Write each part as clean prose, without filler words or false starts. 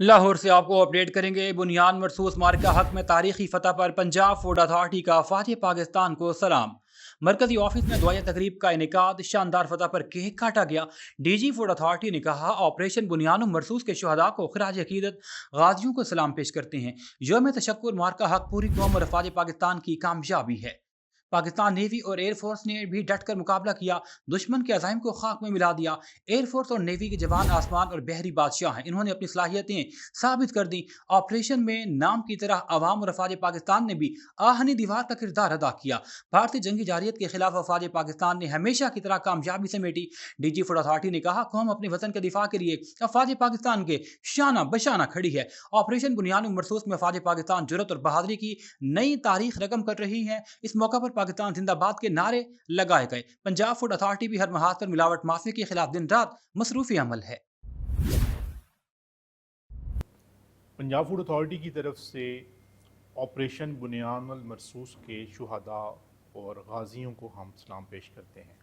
लाहौर से आपको अपडेट करेंगे। बुनियान मरसूस मार्का हक में तारीखी फतह पर पंजाब फूड अथॉरिटी का फ़ातह पाकिस्तान को सलाम। मरकजी ऑफिस में दुआया तकरीब का इनेकाद, शानदार फतह पर केक काटा गया। डीजी फूड अथॉरिटी ने कहा, ऑपरेशन बुनियान मरसूस के शहदा को खराज अकीदत, गाजियों को सलाम पेश करते हैं। योम तशक्कुर मार्का हक पूरी कौम और अफवाज पाकिस्तान की कामयाबी है। पाकिस्तान नेवी और एयरफोर्स ने भी डट कर मुकाबला किया, दुश्मन के अज़ाइम को खाक में मिला दिया। एयरफोर्स और नेवी के जवान आसमान और बहरी बादशाह हैं, इन्होंने अपनी सलाहियतें साबित कर दी। ऑपरेशन में नाम की तरह अवाम और अफवाज पाकिस्तान ने भी आहनी दीवार का किरदार अदा किया। भारतीय जंगी जारियत के खिलाफ अफवाज पाकिस्तान ने हमेशा की तरह कामयाबी समेटी। डीजी फूड अथॉरिटी ने कहा, कौम अपने वतन के दिफा के लिए अफवाज पाकिस्तान के शाना बशाना खड़ी है। ऑपरेशन बुनियान मरसूस में अफवाज पाकिस्तान जुरत और बहादुरी की नई तारीख रकम कर रही है। इस मौका पर पाकिस्तान जिंदाबाद के नारे लगाए गए। पंजाब फूड अथॉरिटी भी हर महाज पर मिलावट माफिया के खिलाफ दिन रात मसरूफी अमल है। पंजाब फूड अथॉरिटी की तरफ से ऑपरेशन बुनियान अल मरसूस के शुहदा और गाजियों को हम सलाम पेश करते हैं।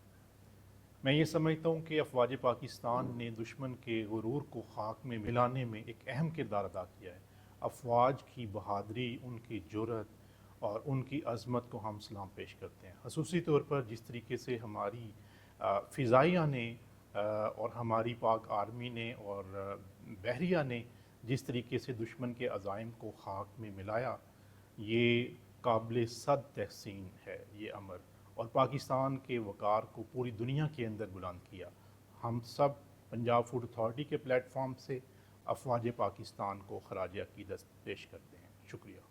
मैं ये समझता हूँ कि अफवाज पाकिस्तान ने दुश्मन के गुरूर को खाक में मिलाने में एक अहम किरदार अदा किया है। अफवाज की बहादुरी, उनकी जुर्रत और उनकी अज़मत को हम सलाम पेश करते हैं। ख़ुसूसी तौर पर जिस तरीके से हमारी फ़िज़ाइया ने और हमारी पाक आर्मी ने और बहरिया ने जिस तरीके से दुश्मन के अज़ाइम को खाक में मिलाया, ये काबिल सद तहसीन है ये अमर, और पाकिस्तान के वक़ार को पूरी दुनिया के अंदर बुलंद किया। हम सब पंजाब फूड अथॉरिटी के प्लेटफॉर्म से अफवाज पाकिस्तान को खराज अकीदत पेश करते हैं। शुक्रिया।